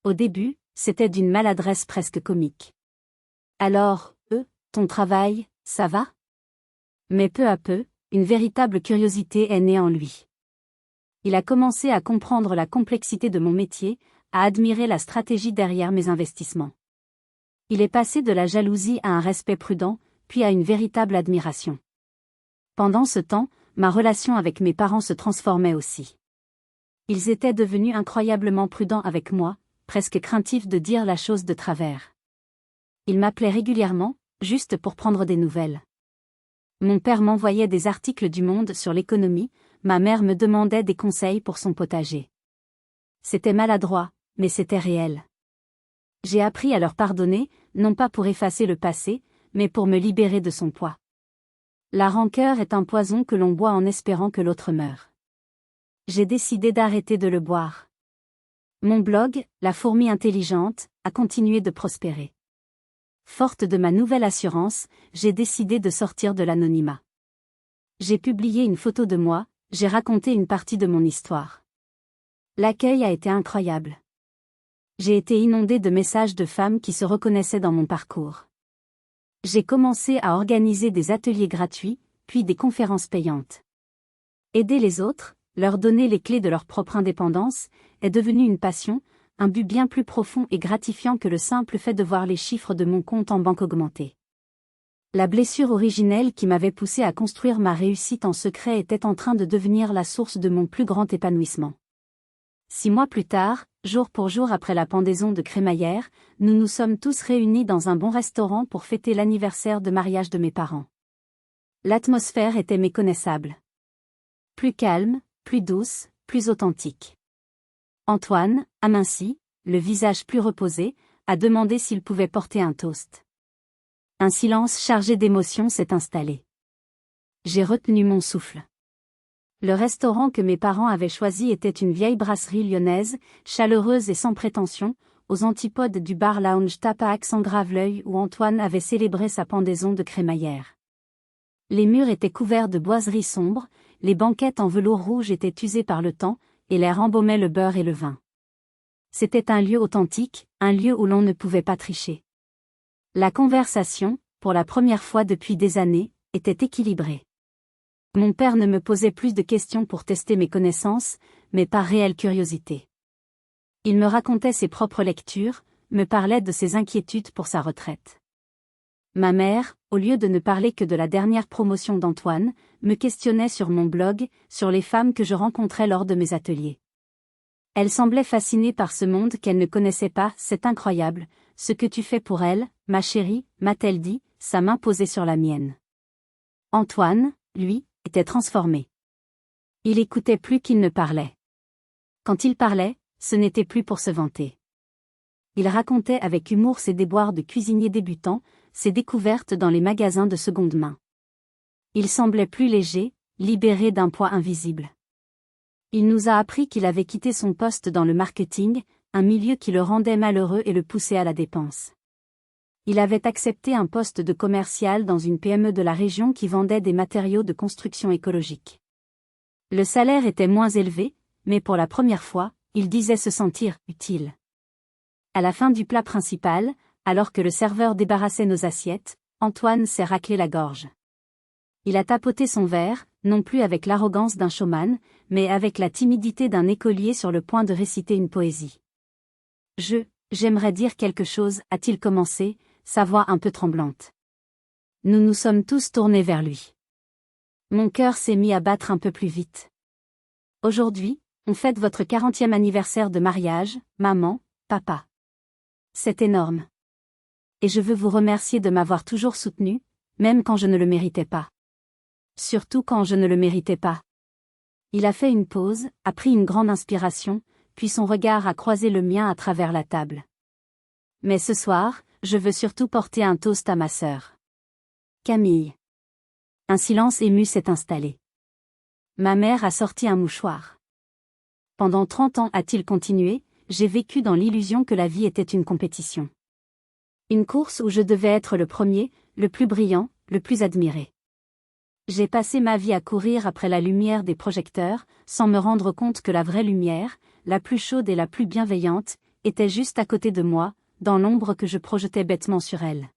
Au début, c'était d'une maladresse presque comique. Alors, ton travail, ça va? Mais peu à peu, une véritable curiosité est née en lui. Il a commencé à comprendre la complexité de mon métier, à admirer la stratégie derrière mes investissements. Il est passé de la jalousie à un respect prudent, puis à une véritable admiration. Pendant ce temps, ma relation avec mes parents se transformait aussi. Ils étaient devenus incroyablement prudents avec moi, presque craintifs de dire la chose de travers. Ils m'appelaient régulièrement, juste pour prendre des nouvelles. Mon père m'envoyait des articles du Monde sur l'économie, ma mère me demandait des conseils pour son potager. C'était maladroit, mais c'était réel. J'ai appris à leur pardonner, non pas pour effacer le passé, mais pour me libérer de son poids. La rancœur est un poison que l'on boit en espérant que l'autre meure. J'ai décidé d'arrêter de le boire. Mon blog, La Fourmi Intelligente, a continué de prospérer. Forte de ma nouvelle assurance, j'ai décidé de sortir de l'anonymat. J'ai publié une photo de moi, j'ai raconté une partie de mon histoire. L'accueil a été incroyable. J'ai été inondée de messages de femmes qui se reconnaissaient dans mon parcours. J'ai commencé à organiser des ateliers gratuits, puis des conférences payantes. Aider les autres, leur donner les clés de leur propre indépendance, est devenu une passion, un but bien plus profond et gratifiant que le simple fait de voir les chiffres de mon compte en banque augmenter. La blessure originelle qui m'avait poussé à construire ma réussite en secret était en train de devenir la source de mon plus grand épanouissement. 6 mois plus tard, jour pour jour après la pendaison de crémaillère, nous nous sommes tous réunis dans un bon restaurant pour fêter l'anniversaire de mariage de mes parents. L'atmosphère était méconnaissable. Plus calme, plus douce, plus authentique. Antoine, aminci, le visage plus reposé, a demandé s'il pouvait porter un toast. Un silence chargé d'émotions s'est installé. J'ai retenu mon souffle. Le restaurant que mes parents avaient choisi était une vieille brasserie lyonnaise, chaleureuse et sans prétention, aux antipodes du bar lounge Tapa Accent Graveleuil où Antoine avait célébré sa pendaison de crémaillère. Les murs étaient couverts de boiseries sombres, les banquettes en velours rouge étaient usées par le temps, et l'air embaumait le beurre et le vin. C'était un lieu authentique, un lieu où l'on ne pouvait pas tricher. La conversation, pour la première fois depuis des années, était équilibrée. Mon père ne me posait plus de questions pour tester mes connaissances, mais par réelle curiosité. Il me racontait ses propres lectures, me parlait de ses inquiétudes pour sa retraite. Ma mère, au lieu de ne parler que de la dernière promotion d'Antoine, me questionnait sur mon blog, sur les femmes que je rencontrais lors de mes ateliers. Elle semblait fascinée par ce monde qu'elle ne connaissait pas. C'est incroyable, ce que tu fais pour elle, ma chérie, m'a-t-elle dit, sa main posée sur la mienne. Antoine, lui, était transformé. Il écoutait plus qu'il ne parlait. Quand il parlait, ce n'était plus pour se vanter. Il racontait avec humour ses déboires de cuisinier débutant, ses découvertes dans les magasins de seconde main. Il semblait plus léger, libéré d'un poids invisible. Il nous a appris qu'il avait quitté son poste dans le marketing, un milieu qui le rendait malheureux et le poussait à la dépense. Il avait accepté un poste de commercial dans une PME de la région qui vendait des matériaux de construction écologique. Le salaire était moins élevé, mais pour la première fois, il disait se sentir utile. À la fin du plat principal, alors que le serveur débarrassait nos assiettes, Antoine s'est raclé la gorge. Il a tapoté son verre, non plus avec l'arrogance d'un showman, mais avec la timidité d'un écolier sur le point de réciter une poésie. J'aimerais dire quelque chose, a-t-il commencé, sa voix un peu tremblante. Nous nous sommes tous tournés vers lui. Mon cœur s'est mis à battre un peu plus vite. Aujourd'hui, on fête votre 40e anniversaire de mariage, maman, papa. C'est énorme. Et je veux vous remercier de m'avoir toujours soutenu, même quand je ne le méritais pas. Surtout quand je ne le méritais pas. Il a fait une pause, a pris une grande inspiration, puis son regard a croisé le mien à travers la table. Mais ce soir, je veux surtout porter un toast à ma sœur. Camille. Un silence ému s'est installé. Ma mère a sorti un mouchoir. Pendant 30 ans, a-t-il continué, j'ai vécu dans l'illusion que la vie était une compétition. Une course où je devais être le premier, le plus brillant, le plus admiré. J'ai passé ma vie à courir après la lumière des projecteurs, sans me rendre compte que la vraie lumière, la plus chaude et la plus bienveillante, était juste à côté de moi, dans l'ombre que je projetais bêtement sur elle.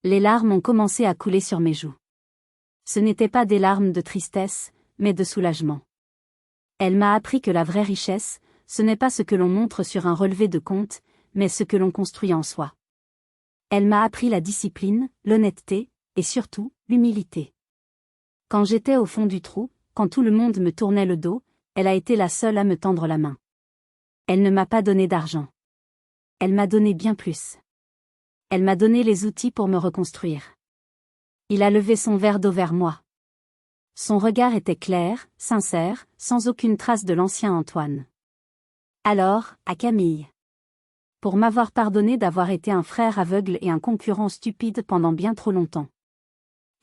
Les larmes ont commencé à couler sur mes joues. Ce n'étaient pas des larmes de tristesse, mais de soulagement. Elle m'a appris que la vraie richesse, ce n'est pas ce que l'on montre sur un relevé de compte, mais ce que l'on construit en soi. Elle m'a appris la discipline, l'honnêteté, et surtout, l'humilité. Quand j'étais au fond du trou, quand tout le monde me tournait le dos, elle a été la seule à me tendre la main. Elle ne m'a pas donné d'argent. Elle m'a donné bien plus. Elle m'a donné les outils pour me reconstruire. Il a levé son verre d'eau vers moi. Son regard était clair, sincère, sans aucune trace de l'ancien Antoine. Alors, à Camille. Pour m'avoir pardonné d'avoir été un frère aveugle et un concurrent stupide pendant bien trop longtemps.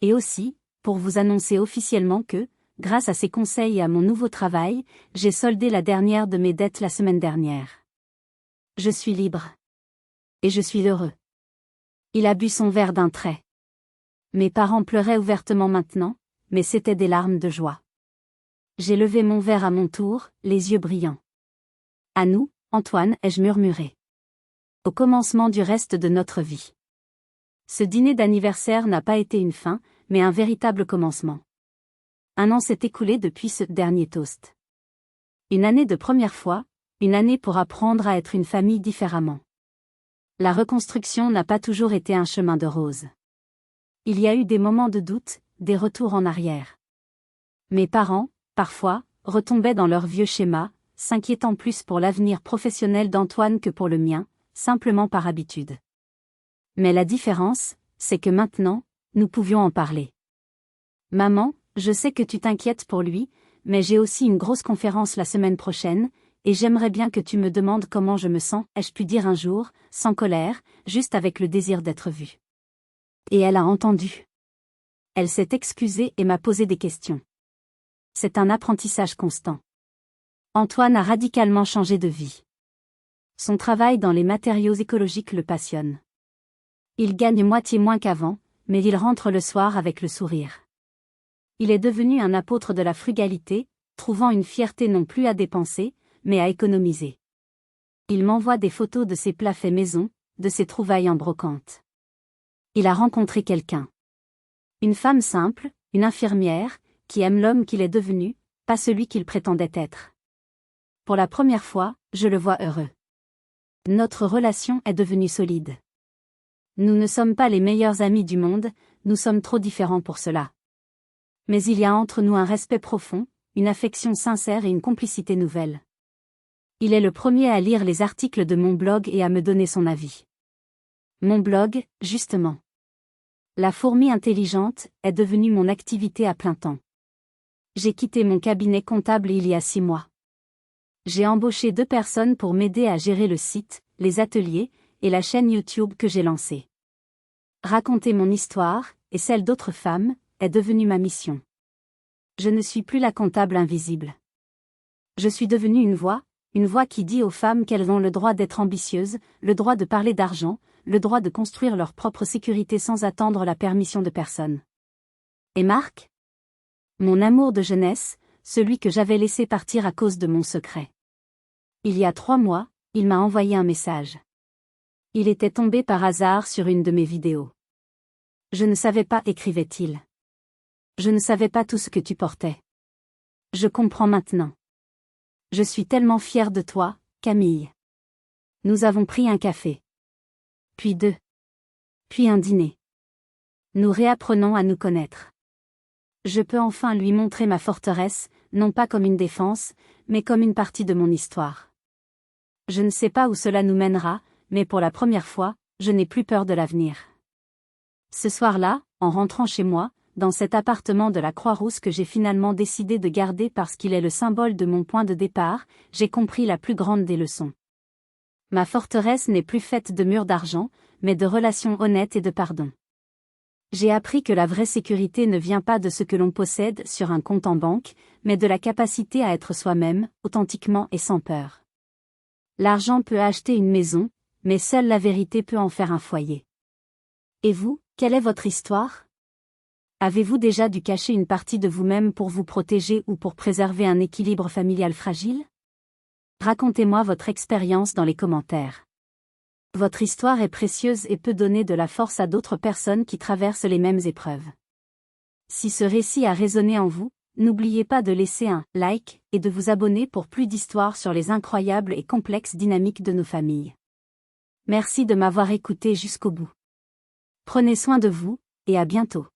Et aussi, pour vous annoncer officiellement que, grâce à ses conseils et à mon nouveau travail, j'ai soldé la dernière de mes dettes la semaine dernière. Je suis libre. Et je suis heureux. Il a bu son verre d'un trait. Mes parents pleuraient ouvertement maintenant, mais c'étaient des larmes de joie. J'ai levé mon verre à mon tour, les yeux brillants. À nous, Antoine, ai-je murmuré. Au commencement du reste de notre vie. Ce dîner d'anniversaire n'a pas été une fin, mais un véritable commencement. Un an s'est écoulé depuis ce dernier toast. Une année de première fois, une année pour apprendre à être une famille différemment. La reconstruction n'a pas toujours été un chemin de roses. Il y a eu des moments de doute, des retours en arrière. Mes parents, parfois, retombaient dans leur vieux schéma, s'inquiétant plus pour l'avenir professionnel d'Antoine que pour le mien, simplement par habitude. Mais la différence, c'est que maintenant, nous pouvions en parler. Maman, je sais que tu t'inquiètes pour lui, mais j'ai aussi une grosse conférence la semaine prochaine, et j'aimerais bien que tu me demandes comment je me sens, ai-je pu dire un jour, sans colère, juste avec le désir d'être vue. Et elle a entendu. Elle s'est excusée et m'a posé des questions. C'est un apprentissage constant. Antoine a radicalement changé de vie. Son travail dans les matériaux écologiques le passionne. Il gagne moitié moins qu'avant, mais il rentre le soir avec le sourire. Il est devenu un apôtre de la frugalité, trouvant une fierté non plus à dépenser, mais à économiser. Il m'envoie des photos de ses plats faits maison, de ses trouvailles en brocante. Il a rencontré quelqu'un. Une femme simple, une infirmière, qui aime l'homme qu'il est devenu, pas celui qu'il prétendait être. Pour la première fois, je le vois heureux. Notre relation est devenue solide. Nous ne sommes pas les meilleurs amis du monde, nous sommes trop différents pour cela. Mais il y a entre nous un respect profond, une affection sincère et une complicité nouvelle. Il est le premier à lire les articles de mon blog et à me donner son avis. Mon blog, justement. La fourmi intelligente est devenue mon activité à plein temps. J'ai quitté mon cabinet comptable il y a 6 mois. J'ai embauché 2 personnes pour m'aider à gérer le site, les ateliers, et la chaîne YouTube que j'ai lancée. Raconter mon histoire, et celle d'autres femmes, est devenue ma mission. Je ne suis plus la comptable invisible. Je suis devenue une voix qui dit aux femmes qu'elles ont le droit d'être ambitieuses, le droit de parler d'argent, le droit de construire leur propre sécurité sans attendre la permission de personne. Et Marc ? Mon amour de jeunesse, celui que j'avais laissé partir à cause de mon secret. Il y a 3 mois, il m'a envoyé un message. Il était tombé par hasard sur une de mes vidéos. Je ne savais pas, écrivait-il. Je ne savais pas tout ce que tu portais. Je comprends maintenant. Je suis tellement fière de toi, Camille. Nous avons pris un café. Puis 2. Puis un dîner. Nous réapprenons à nous connaître. Je peux enfin lui montrer ma forteresse, non pas comme une défense, mais comme une partie de mon histoire. Je ne sais pas où cela nous mènera, mais pour la première fois, je n'ai plus peur de l'avenir. Ce soir-là, en rentrant chez moi, dans cet appartement de la Croix-Rousse que j'ai finalement décidé de garder parce qu'il est le symbole de mon point de départ, j'ai compris la plus grande des leçons. Ma forteresse n'est plus faite de murs d'argent, mais de relations honnêtes et de pardon. J'ai appris que la vraie sécurité ne vient pas de ce que l'on possède sur un compte en banque, mais de la capacité à être soi-même, authentiquement et sans peur. L'argent peut acheter une maison, mais seule la vérité peut en faire un foyer. Et vous, quelle est votre histoire ? Avez-vous déjà dû cacher une partie de vous-même pour vous protéger ou pour préserver un équilibre familial fragile ? Racontez-moi votre expérience dans les commentaires. Votre histoire est précieuse et peut donner de la force à d'autres personnes qui traversent les mêmes épreuves. Si ce récit a résonné en vous, n'oubliez pas de laisser un like et de vous abonner pour plus d'histoires sur les incroyables et complexes dynamiques de nos familles. Merci de m'avoir écouté jusqu'au bout. Prenez soin de vous, et à bientôt.